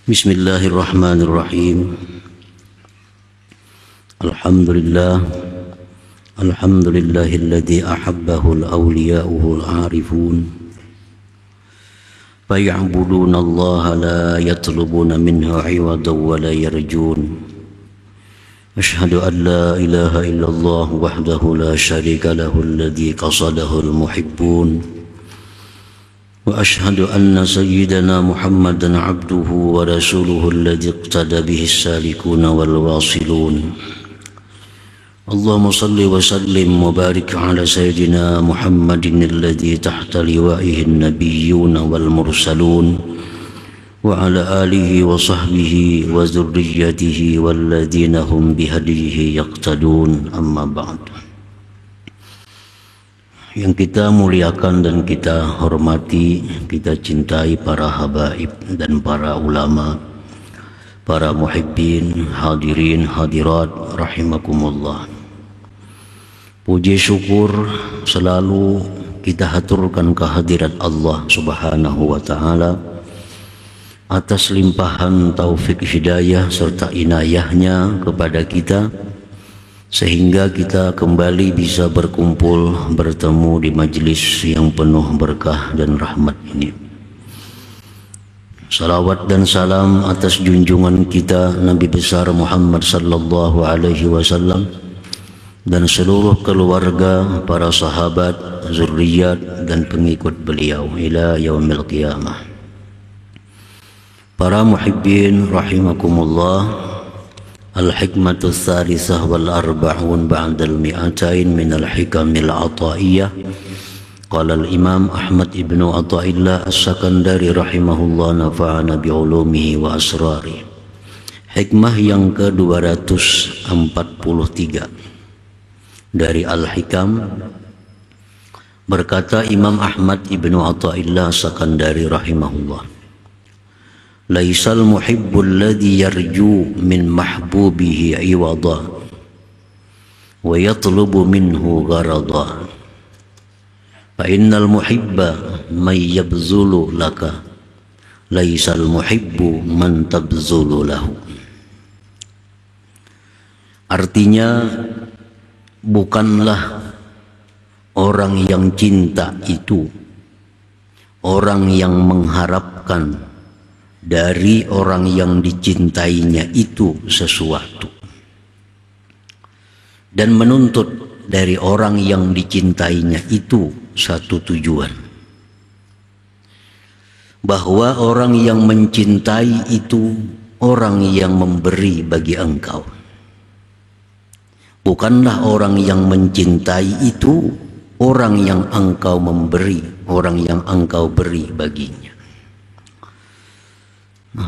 Bismillahirrahmanirrahim. Alhamdulillahilladzi ahabbahu al-awliya'uhu al-arifun faya'buduna Allah la yatlubuna minhu 'iwadan wa la yarjun. Ashhadu an la ilaha illallah wahdahu la syarika lahu alladzi qasadahu al-muhibbun. وأشهد أن سيدنا محمدا عبده ورسوله الذي اقتدى به السالكون والواصلون. اللهم صل وسلم وبارك على سيدنا محمد الذي تحت لوائه النبيون والمرسلون وعلى آله وصحبه وذريته والذين هم بهديه يقتدون. أما بعد. Yang kita muliakan dan kita hormati, kita cintai para habaib dan para ulama, para muhibbin, hadirin, hadirat, rahimakumullah. Puji syukur selalu kita haturkan kehadirat Allah subhanahu wa ta'ala atas limpahan taufik hidayah serta inayahnya kepada kita, sehingga kita kembali bisa berkumpul bertemu di majlis yang penuh berkah dan rahmat ini. Salawat dan salam atas junjungan kita Nabi besar Muhammad sallallahu alaihi wasallam dan seluruh keluarga, para sahabat, zurriyat dan pengikut beliau ila yaumil qiyamah. Para muhibbin rahimakumullah, Al-hikmatu tsalisah wal arba'un ba'dal mi'atain min al-hikamil ataiyah. Qala al-imam Ahmad ibn Athaillah as-Sakandari rahimahullah, nafa'ana bi'ulumihi wa asrari. Hikmah yang ke-243 dari Al-Hikam. Berkata Imam Ahmad ibn Athaillah as-Sakandari rahimahullah, laisal muhibbul ladzi yarju min mahbubihi iwada wa yatlubu minhu gharada, fa innal muhibba man yabzulu laka laisal muhibbu man tabzulu lahu. Artinya, bukanlah orang yang cinta itu orang yang mengharapkan dari orang yang dicintainya itu sesuatu, dan menuntut dari orang yang dicintainya itu satu tujuan. Bahwa orang yang mencintai itu orang yang memberi bagi engkau. Bukanlah orang yang mencintai itu orang yang engkau memberi, orang yang engkau beri baginya.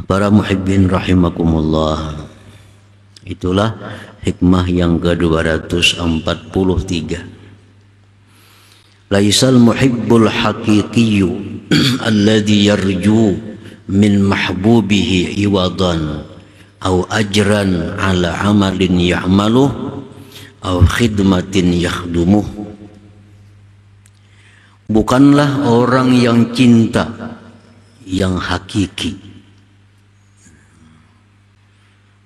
Para muhibbin rahimakumullah, itulah hikmah yang ke-243. Laisal muhibbul haqiqiyyu alladhi yarju min mahbubihi iwadan aw ajran ala amalin ya'maluh aw khidmatin yakhdumuh. Bukanlah orang yang cinta yang hakiki,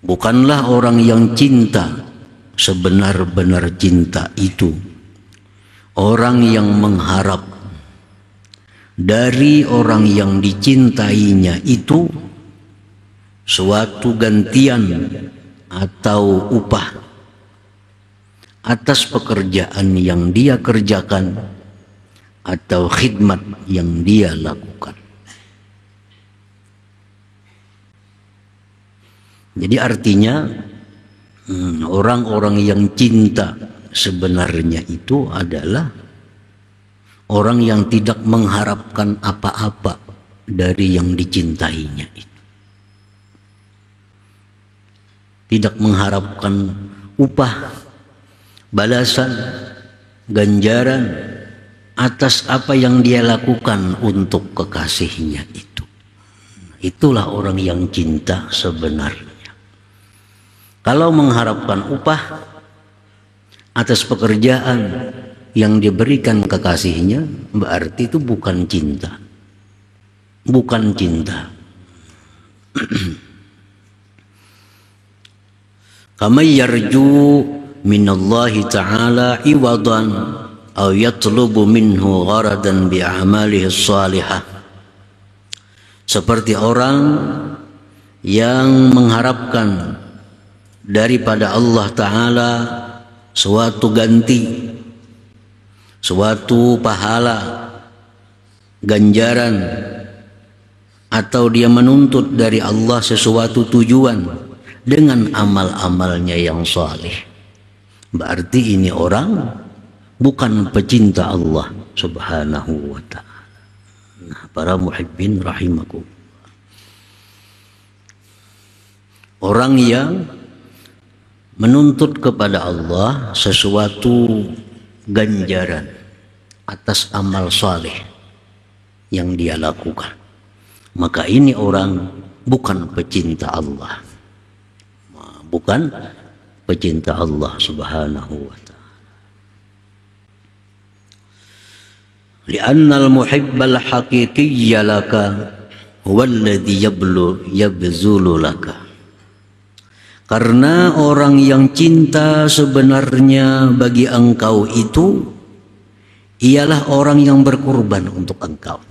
bukanlah orang yang cinta sebenar-benar cinta itu orang yang mengharap dari orang yang dicintainya itu suatu gantian atau upah atas pekerjaan yang dia kerjakan atau khidmat yang dia lakukan. Jadi artinya orang-orang yang cinta sebenarnya itu adalah orang yang tidak mengharapkan apa-apa dari yang dicintainya itu. Tidak mengharapkan upah, balasan, ganjaran atas apa yang dia lakukan untuk kekasihnya itu. Itulah orang yang cinta sebenarnya. Kalau mengharapkan upah atas pekerjaan yang diberikan kekasihnya, berarti itu bukan cinta. Bukan cinta. Kama yarju minallahi ta'ala iwadan aw yatlubu minhu gharadan bi a'malihi shalihah. Seperti orang yang mengharapkan daripada Allah Ta'ala suatu ganti, suatu pahala, ganjaran, atau dia menuntut dari Allah sesuatu tujuan dengan amal-amalnya yang saleh. Berarti ini orang bukan pecinta Allah Subhanahu wa ta'ala. Nah, para muhibbin rahimakum, orang yang menuntut kepada Allah sesuatu ganjaran atas amal saleh yang dia lakukan, maka ini orang bukan pecinta Allah, bukan pecinta Allah Subhanahu wa ta'ala. Li'anna al-muhibbal haqiqiyya laka huwa alladhi yabzulu laka. Karena orang yang cinta sebenarnya bagi engkau itu ialah orang yang berkorban untuk engkau.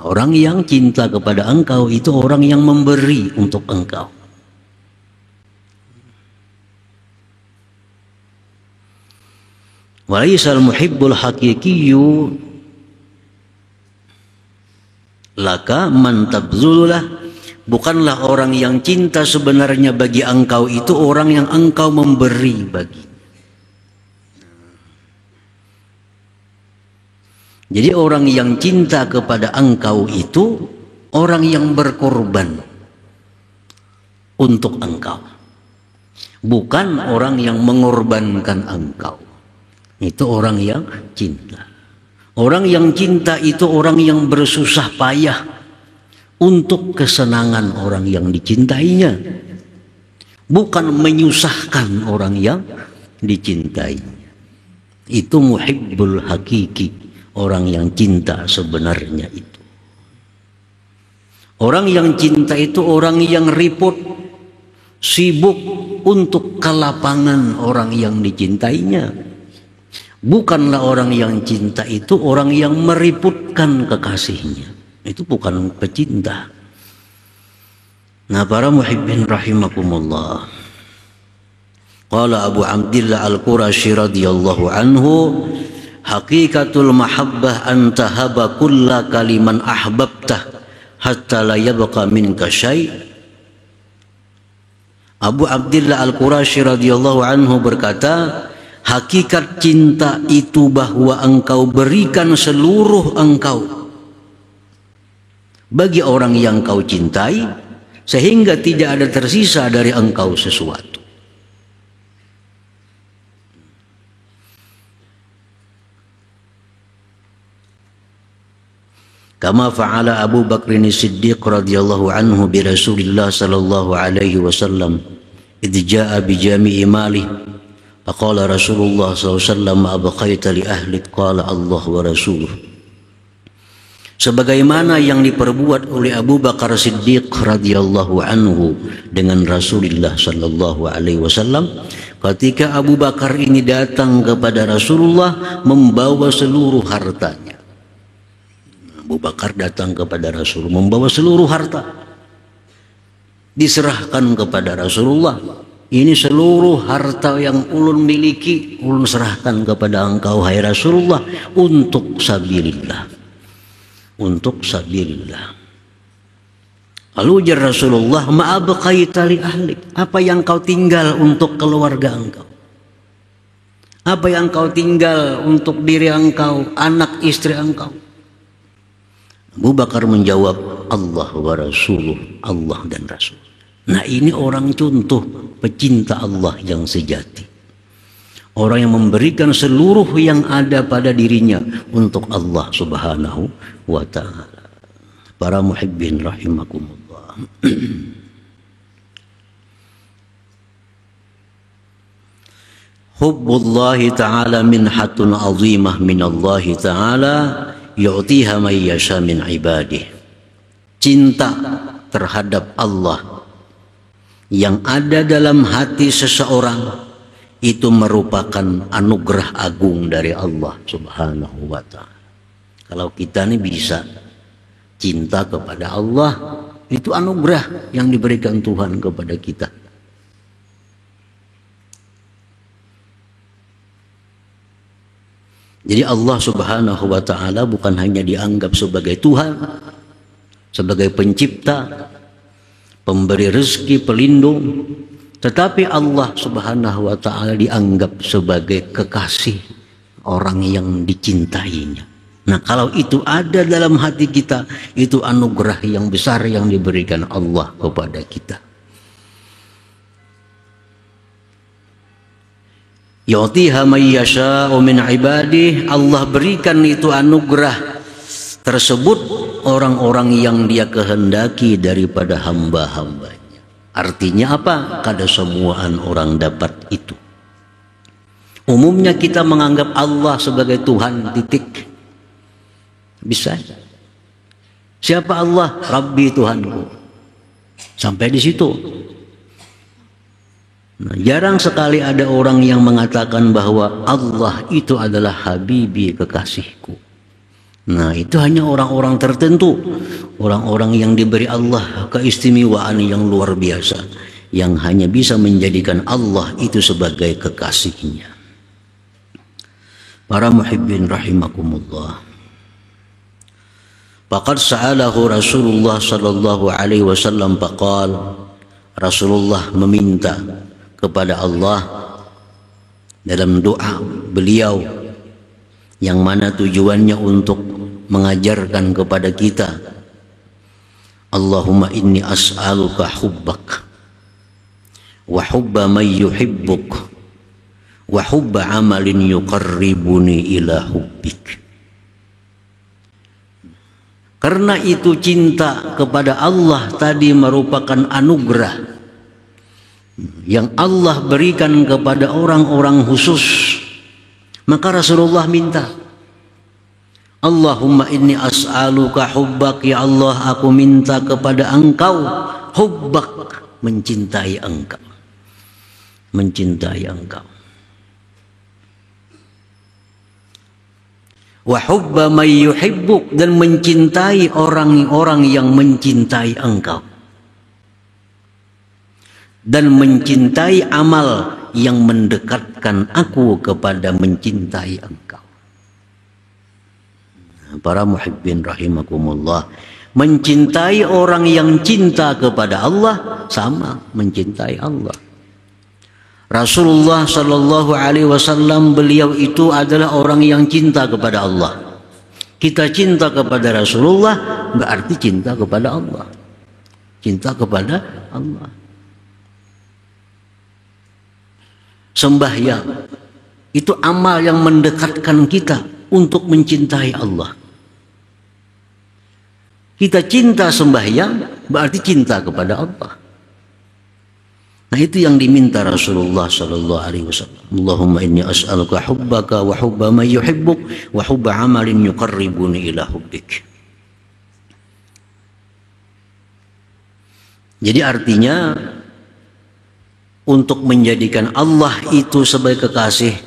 Orang yang cinta kepada engkau itu orang yang memberi untuk engkau. Walaisal muhibbul haqiqiyyu laka man tabzululah. Bukanlah orang yang cinta sebenarnya bagi engkau itu orang yang engkau memberi bagi. Jadi orang yang cinta kepada engkau itu orang yang berkorban untuk engkau, bukan orang yang mengorbankan engkau. Itu orang yang cinta. Orang yang cinta itu orang yang bersusah payah untuk kesenangan orang yang dicintainya, bukan menyusahkan orang yang dicintainya. Itu muhibbul hakiki, orang yang cinta sebenarnya itu. Orang yang cinta itu orang yang ribut, sibuk untuk kelapangan orang yang dicintainya. Bukanlah orang yang cinta itu orang yang meributkan kekasihnya. Itu bukan pecinta. Nah, para muhibbin rahimakumullah. Qala Abu Abdillah Al-Qurashi radhiyallahu anhu, haqiqatul mahabbah an tahaba kulla kaliman ahbabtah hatta la yabqa minka syai'. Abu Abdillah Al-Qurashi radhiyallahu anhu berkata, hakikat cinta itu bahwa engkau berikan seluruh engkau bagi orang yang kau cintai, sehingga tidak ada tersisa dari engkau sesuatu. Kama fa'ala Abu Bakr As-Siddiq radhiyallahu anhu bi Rasulillah sallallahu alaihi wasallam idh jaa bi jami'i malihi. Faqala Rasulullah SAW, ma abqaita li ahlik, qala Allah wa rasuluh. Sebagaimana yang diperbuat oleh Abu Bakar Siddiq radhiyallahu anhu dengan Rasulullah sallallahu alaihi wasallam ketika Abu Bakar ini datang kepada Rasulullah membawa seluruh hartanya. Abu Bakar datang kepada Rasul membawa seluruh harta, diserahkan kepada Rasulullah. Ini seluruh harta yang ulun miliki, ulun serahkan kepada engkau hai Rasulullah untuk sabilillah. Untuk sabilillah. Lalu ujar Rasulullah, ma abqaita li ahlik. Apa yang kau tinggal untuk keluarga engkau? Apa yang kau tinggal untuk diri engkau, anak istri engkau? Abu Bakar menjawab, Allah wa rasuluh, Allah dan Rasul. Nah, ini orang contoh pecinta Allah yang sejati. Orang yang memberikan seluruh yang ada pada dirinya untuk Allah Subhanahu wa ta'ala. Para muhibbin rahimakumullah. Hubbullahi ta'ala minhatun azimah minallahi ta'ala yu'tiha man yasha min ibadih. Cinta terhadap Allah yang ada dalam hati seseorang itu merupakan anugerah agung dari Allah Subhanahu wa ta'ala. Kalau kita ini bisa cinta kepada Allah, itu anugerah yang diberikan Tuhan kepada kita. Jadi Allah Subhanahu wa ta'ala bukan hanya dianggap sebagai Tuhan, sebagai pencipta, pemberi rezeki, pelindung, tetapi Allah Subhanahu wa ta'ala dianggap sebagai kekasih, orang yang dicintainya. Nah, kalau itu ada dalam hati kita, itu anugerah yang besar yang diberikan Allah kepada kita. Yu'tiha may yasha'u min ibadih, Allah berikan itu anugerah tersebut orang-orang yang Dia kehendaki daripada hamba-hambanya. Artinya apa? Kada semuaan orang dapat itu. Umumnya kita menganggap Allah sebagai Tuhan, titik. Bisa. Siapa Allah? Rabbi, Tuhanku. Sampai di situ. Nah, jarang sekali ada orang yang mengatakan bahwa Allah itu adalah Habibi, kekasihku. Nah, itu hanya orang-orang tertentu, orang-orang yang diberi Allah keistimewaan yang luar biasa, yang hanya bisa menjadikan Allah itu sebagai kekasihnya. Para muhibbin rahimakumullah. Faqad sa'alahu Rasulullah sallallahu alaihi wasallam faqal, Rasulullah meminta kepada Allah dalam doa beliau yang mana tujuannya untuk mengajarkan kepada kita, Allahumma inni as'aluka hubbak wa hubba man yuhibbuk wa hubba amalin yuqarribuni ila hubbik. Karena itu cinta kepada Allah tadi merupakan anugerah yang Allah berikan kepada orang-orang khusus. Maka Rasulullah minta, Allahumma inni as'aluka hubbak, ya Allah, aku minta kepada Engkau hubbak, mencintai Engkau, mencintai Engkau. Wa hubba may yuhibbuk, dan mencintai orang-orang yang mencintai Engkau, dan mencintai amal yang mendekatkan aku kepada mencintai Engkau. Para muhibbin rahimakumullah, mencintai orang yang cinta kepada Allah sama mencintai Allah. Rasulullah sallallahu alaihi wasallam, beliau itu adalah orang yang cinta kepada Allah. Kita cinta kepada Rasulullah berarti cinta kepada Allah. Cinta kepada Allah. Sembahyang itu amal yang mendekatkan kita untuk mencintai Allah. Kita cinta sembahyang berarti cinta kepada Allah. Nah, itu yang diminta Rasulullah sallallahu alaihi wasallam. Allahumma inni as'aluka hubbaka wa hubba man yuhibbuk wa hubba amalin yuqarribuni ila hubbik. Jadi artinya untuk menjadikan Allah itu sebagai kekasih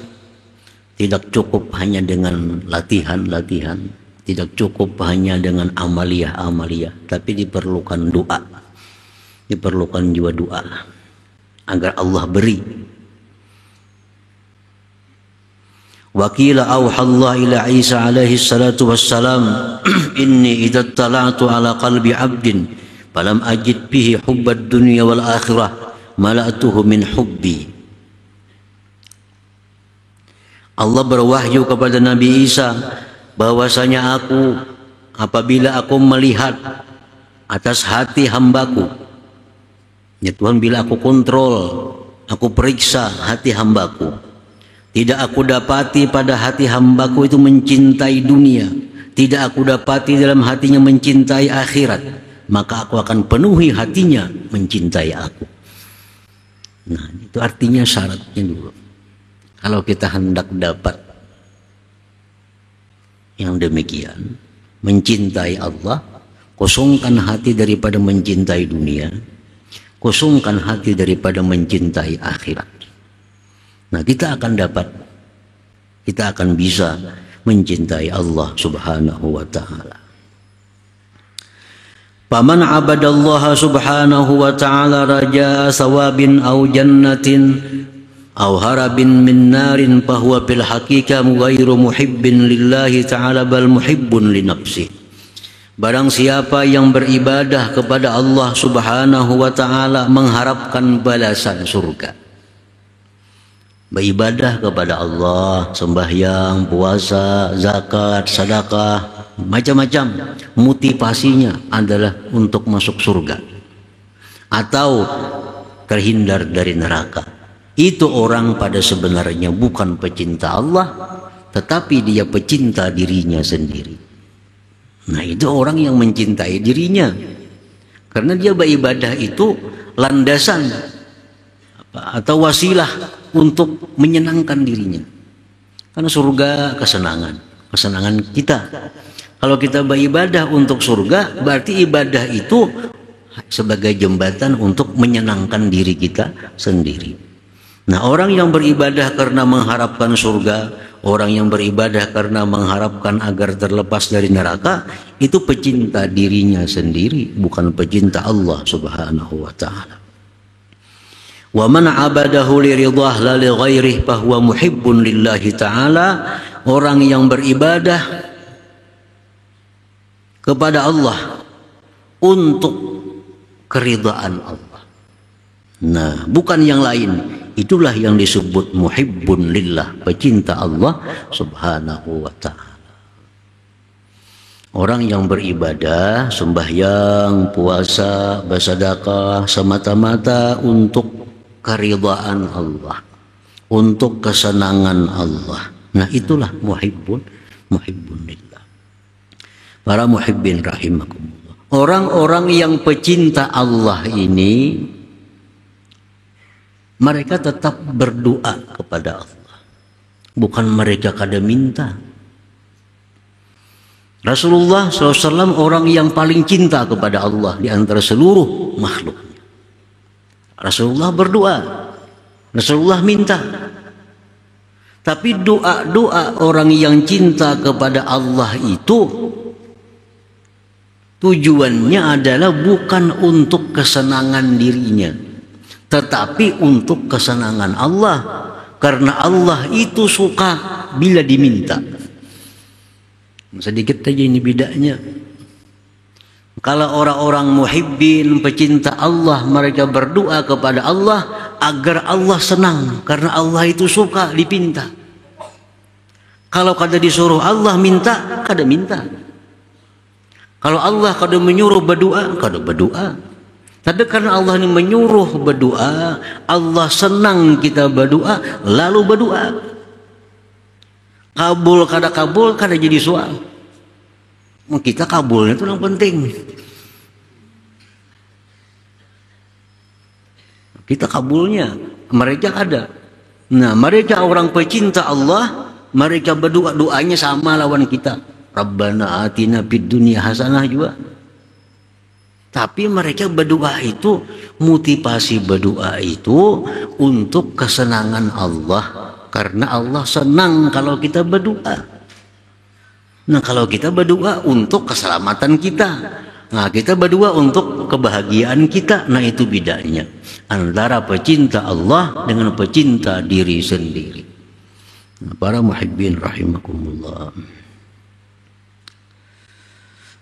tidak cukup hanya dengan latihan-latihan, tidak cukup hanya dengan amaliyah-amaliyah, tapi diperlukan doa. Diperlukan juga doa agar Allah beri. Wa qila auhallahu ila Isa alaihi salatu wassalam, inni idza tala'tu ala qalbi 'abdin falam ajid bihi hubbad dunya wal akhirah mala'tuhu min hubbi. Allah berwahyu kepada Nabi Isa bahwasanya aku, apabila aku melihat atas hati hambaku, ya Tuhan, bila aku kontrol, aku periksa hati hambaku, tidak aku dapati pada hati hambaku itu mencintai dunia, tidak aku dapati dalam hatinya mencintai akhirat, maka aku akan penuhi hatinya mencintai aku. Nah, itu artinya syaratnya dulu. Kalau kita hendak dapat yang demikian, mencintai Allah, Kosongkan hati daripada mencintai dunia, kosongkan hati daripada mencintai akhirat. Nah, kita akan bisa mencintai Allah Subhanahu wa ta'ala. Faman abadallaha subhanahu wa ta'ala raja'a thawabin aw jannatin aw harabin min narin fahuwa fil haqiqah ghairu muhibbin lillahi ta'ala bal muhibbun li nafsihi. Barang siapa yang beribadah kepada Allah Subhanahu wa ta'ala mengharapkan balasan surga, beribadah kepada Allah, sembahyang, puasa, zakat, sedekah, macam-macam, motivasinya adalah untuk masuk surga atau terhindar dari neraka. Itu orang pada sebenarnya bukan pecinta Allah, tetapi dia pecinta dirinya sendiri. Nah, itu orang yang mencintai dirinya, karena dia beribadah itu landasan atau wasilah untuk menyenangkan dirinya. Karena surga kesenangan kita. Kalau kita beribadah untuk surga, berarti ibadah itu sebagai jembatan untuk menyenangkan diri kita sendiri. Nah, orang yang beribadah karena mengharapkan surga, orang yang beribadah karena mengharapkan agar terlepas dari neraka, itu pecinta dirinya sendiri, bukan pecinta Allah Subhanahu wa ta'ala. Wa man abadahu li ridah la li ghairihi fa huwa muhibbun lillahi ta'ala. Orang yang beribadah kepada Allah untuk keridhaan Allah, nah bukan yang lain, itulah yang disebut muhibbun lillah, pecinta Allah Subhanahu wa ta'ala. Orang yang beribadah, sembahyang, puasa, bersedekah semata-mata untuk keridhaan Allah, untuk kesenangan Allah, nah itulah muhibbun lillah. Para muhibbin rahimakumullah, orang-orang yang pecinta Allah ini, mereka tetap berdoa kepada Allah, bukan mereka kada minta. Rasulullah SAW orang yang paling cinta kepada Allah di antara seluruh makhluknya. Rasulullah berdoa, Rasulullah minta. Tapi doa-doa orang yang cinta kepada Allah itu tujuannya adalah bukan untuk kesenangan dirinya, tetapi untuk kesenangan Allah. Karena Allah itu suka bila diminta. Sedikit aja ini bedanya. Kalau orang-orang muhibbin, pecinta Allah, mereka berdoa kepada Allah agar Allah senang, karena Allah itu suka dipinta. Kalau kada disuruh Allah minta, kada minta. Kalau Allah kada menyuruh berdoa, kada berdoa. Tapi karena Allah ini menyuruh berdoa, Allah senang kita berdoa, lalu berdoa. Kabul kada jadi soal. Kita kabulnya itu yang penting. Kita kabulnya, mereka ada. Nah, mereka orang pecinta Allah, mereka berdoa, doanya sama lawan kita. Rabbana atina fid dunya hasanah juga. Tapi mereka berdoa itu, motivasi berdoa itu untuk kesenangan Allah, karena Allah senang kalau kita berdoa. Nah, kalau kita berdoa untuk keselamatan kita, nah kita berdoa untuk kebahagiaan kita. Nah, itu bedanya antara pecinta Allah dengan pecinta diri sendiri. Nah, para muhibbin rahimakumullah.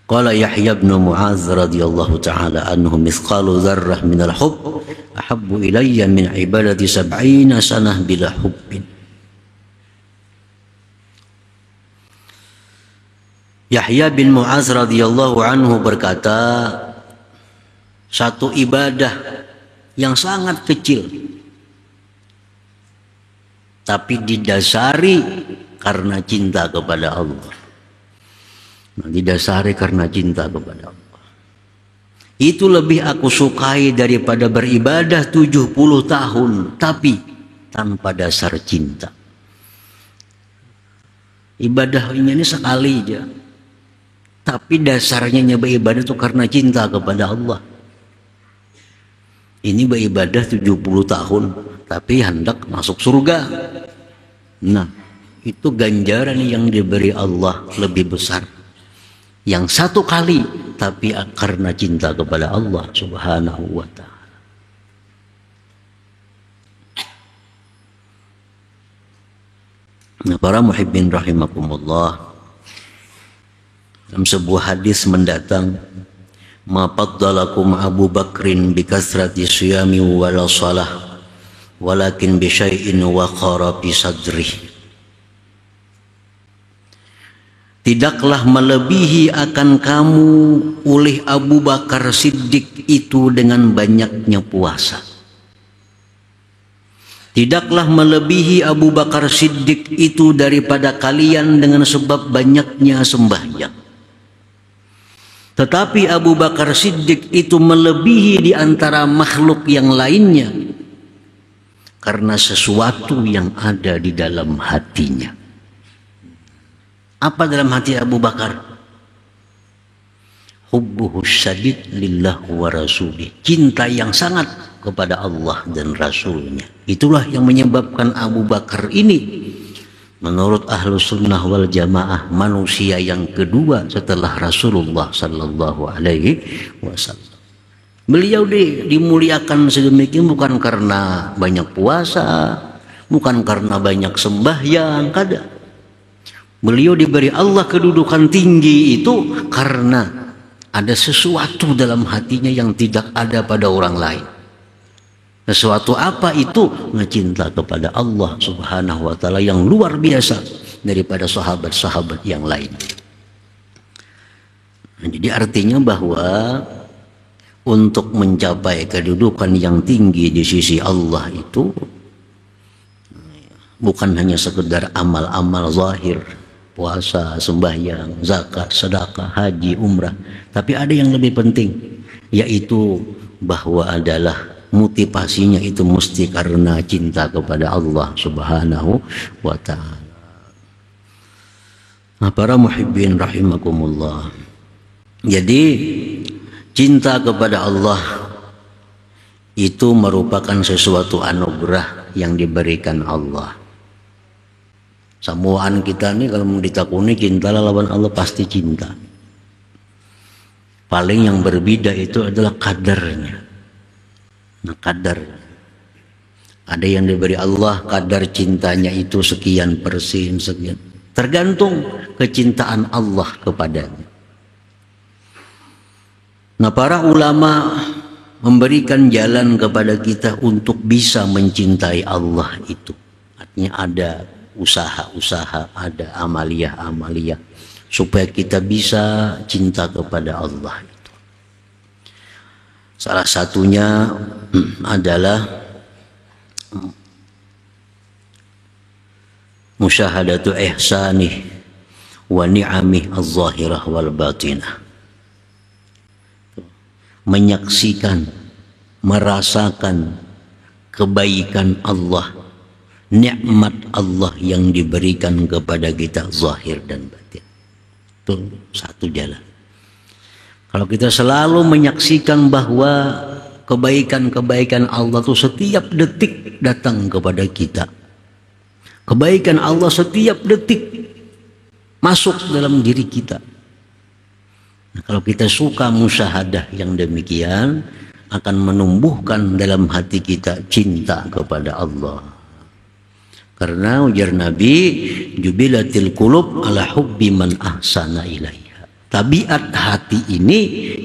Qala Yahya bin Mu'adz radhiyallahu ta'ala anhu, mithqalu dzarrah min al-hubb ahabbu ilayya min ibadati 70 sanah bila hubbin. Yahya bin Mu'adz radhiyallahu anhu berkata, satu ibadah yang sangat kecil tapi didasari karena cinta kepada Allah. Didasari karena cinta kepada Allah, itu lebih aku sukai daripada beribadah 70 tahun tapi tanpa dasar cinta. Ibadah ini sekali aja, Tapi dasarnya beribadah itu karena cinta kepada Allah. Ini beribadah 70 tahun, tapi hendak masuk surga. Nah, itu ganjaran yang diberi Allah lebih besar. Yang satu kali, tapi karena cinta kepada Allah Subhanahu wa ta'ala. Nah, para muhibbin rahimakumullah, dalam sebuah hadis mendatang, ma faddalakum Abu Bakrin bi kasrati siyami wala salah walakin bi syai'in waqara fi sadri. Tidaklah melebihi akan kamu oleh Abu Bakar Siddiq itu dengan banyaknya puasa. Tidaklah melebihi Abu Bakar Siddiq itu daripada kalian dengan sebab banyaknya sembahyang. Tetapi Abu Bakar Siddiq itu melebihi di antara makhluk yang lainnya karena sesuatu yang ada di dalam hatinya. Apa dalam hati Abu Bakar? Hubbuhu syadid lillah wa rasulih. Cinta yang sangat kepada Allah dan Rasulnya. Itulah yang menyebabkan Abu Bakar ini menurut ahlu sunnah wal jamaah manusia yang kedua setelah Rasulullah sallallahu alaihi wasallam. Beliau dimuliakan sedemikian bukan karena banyak puasa, bukan karena banyak sembahyang, kada. Beliau diberi Allah kedudukan tinggi itu karena ada sesuatu dalam hatinya yang tidak ada pada orang lain. Sesuatu apa itu? Ngecinta kepada Allah Subhanahu wa ta'ala yang luar biasa daripada sahabat-sahabat yang lain. Nah, jadi artinya bahwa untuk mencapai kedudukan yang tinggi di sisi Allah itu bukan hanya sekedar amal-amal zahir, puasa, sembahyang, zakat, sedekah, haji, umrah, tapi ada yang lebih penting, yaitu bahwa adalah motivasinya itu mesti karena cinta kepada Allah Subhanahu wa ta'ala. Nah, para muhibbin rahimakumullah, jadi cinta kepada Allah itu merupakan sesuatu anugerah yang diberikan Allah. Samuaan kita nih kalau mau ditakuni cinta lawan Allah pasti cinta. Paling yang berbeda itu adalah kadarnya. Nah, kadar. Ada yang diberi Allah kadar cintanya itu sekian persen, sekian. Tergantung kecintaan Allah kepadanya. Nah, para ulama memberikan jalan kepada kita untuk bisa mencintai Allah itu. Artinya ada usaha-usaha, ada amaliyah-amaliyah supaya kita bisa cinta kepada Allah itu. Salah satunya adalah musyahadatu ihsanih wa ni'amih az-zahirah wal batinah. Menyaksikan, merasakan kebaikan Allah, nikmat Allah yang diberikan kepada kita zahir dan batin. Itu satu jalan. Kalau kita selalu menyaksikan bahwa kebaikan-kebaikan Allah itu setiap detik datang kepada kita. Kebaikan Allah setiap detik masuk dalam diri kita. Nah, kalau kita suka musyahadah yang demikian, akan menumbuhkan dalam hati kita cinta kepada Allah. Karena ujar Nabi, jubilatil qulub ala hubbi man ahsana ilaiha. Tabiat hati ini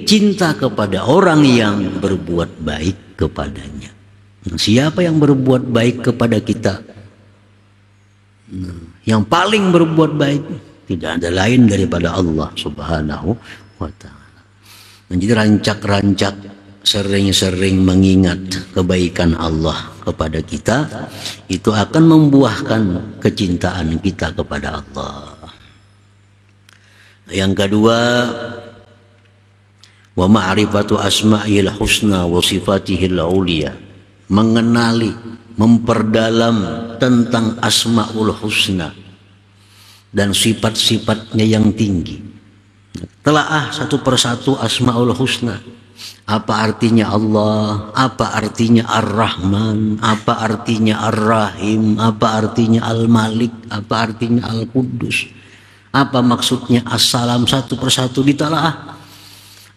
cinta kepada orang yang berbuat baik kepadanya. Nah, siapa yang berbuat baik kepada kita? Nah, yang paling berbuat baik tidak ada lain daripada Allah Subhanahu wa ta'ala. Jadi rancak-rancak sering-sering mengingat kebaikan Allah kepada kita, itu akan membuahkan kecintaan kita kepada Allah. Yang kedua, wa ma'rifatu asma'il husna wa sifatihil ulia. Mengenali, memperdalam tentang asma'ul husna dan sifat-sifatnya yang tinggi. Telaah satu persatu Asmaul Husna. Apa artinya Allah, apa artinya Ar-Rahman, apa artinya Ar-Rahim, apa artinya Al-Malik, apa artinya Al-Quddus, apa maksudnya As-Salam, satu persatu ditelaah,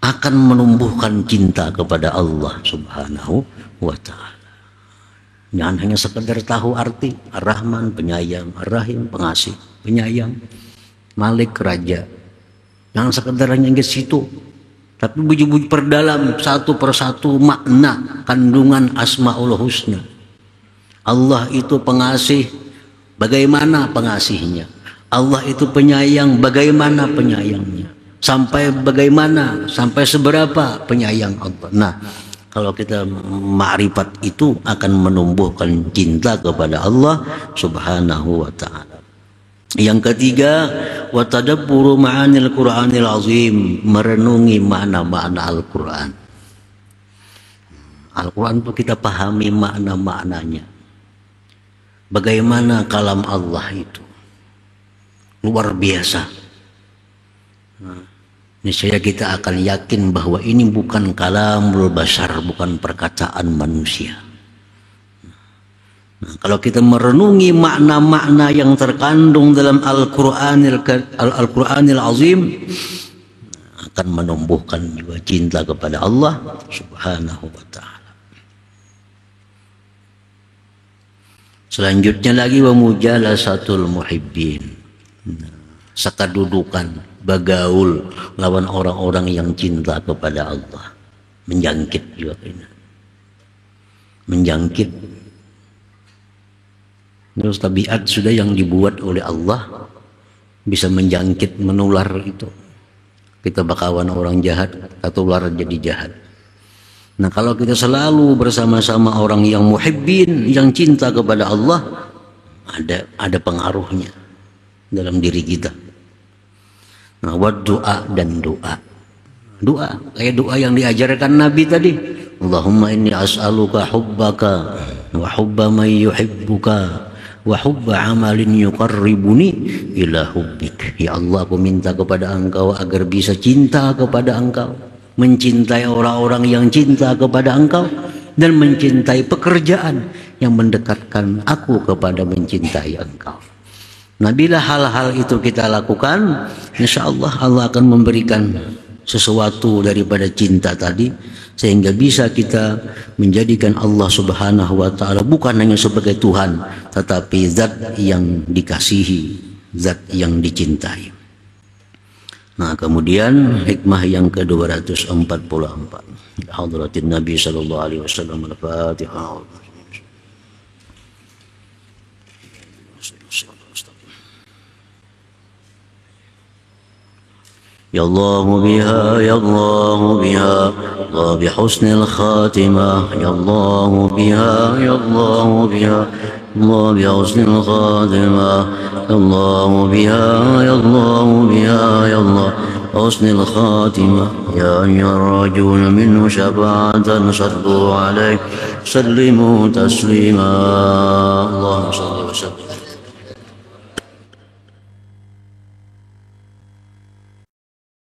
akan menumbuhkan cinta kepada Allah Subhanahu wa ta'ala. Jangan hanya sekedar tahu arti Ar-Rahman penyayang, Ar-Rahim pengasih, penyayang, Malik raja. Jangan sekedar hanya ke situ, tapi bujuk-bujuk perdalam satu persatu makna kandungan Asmaul Husna. Allah itu pengasih, bagaimana pengasihnya? Allah itu penyayang, bagaimana penyayangnya? Sampai bagaimana, sampai seberapa penyayang Allah. Nah, kalau kita ma'rifat itu akan menumbuhkan cinta kepada Allah Subhanahu wa ta'ala. Yang ketiga, wa tadabburu ma'anil Qur'anil azim, merenungi makna-makna Al-Qur'an. Al-Qur'an itu kita pahami makna-maknanya. Bagaimana kalam Allah itu luar biasa. Niscaya kita akan yakin bahwa ini bukan kalamul bashar, bukan perkataan manusia. Nah, kalau kita merenungi makna-makna yang terkandung dalam Al-Qur'anil Azim, akan menumbuhkan juga cinta kepada Allah Subhanahu wa ta'ala. Selanjutnya lagi wa mujalasatul muhibbin. Sekadudukan, bagaul lawan orang-orang yang cinta kepada Allah. Menjangkit juga ini. Menjangkit. Terus tabiat sudah yang dibuat oleh Allah bisa menjangkit, menular itu. Kita bakawan orang jahat, ketular jadi jahat. Nah, kalau kita selalu bersama-sama orang yang muhibbin, yang cinta kepada Allah, ada pengaruhnya dalam diri kita. Nah, buat doa dan doa. Doa, kayak doa yang diajarkan Nabi tadi. Allahumma inni as'aluka hubbaka wa hubba man yuhibbuka wa hubba amalin yuqarribuni ila hubbik. Ya Allah, aku minta kepada Engkau agar bisa cinta kepada Engkau, mencintai orang-orang yang cinta kepada Engkau, dan mencintai pekerjaan yang mendekatkan aku kepada mencintai Engkau. Nah, bila hal-hal itu kita lakukan, insya Allah Allah akan memberikan sesuatu daripada cinta tadi, sehingga bisa kita menjadikan Allah Subhanahu wa ta'ala bukan hanya sebagai Tuhan, tetapi zat yang dikasihi, zat yang dicintai. Nah, kemudian hikmah yang ke-244, hadratin Nabi sallallahu alaihi wasallam. Al-Fatihah. Ya Allah biha, ya Allah biha, Allah bihusnil khatimah. Ya Allah biha, ya Allah biha, Allah bihusnil khatimah. Ya Allah biha, ya Allah biha, ya Allah husnil khatimah. Ya yarjuna minhu syafa'atan sallu alaihi sallimu taslima. Allahumma salli wa sallim.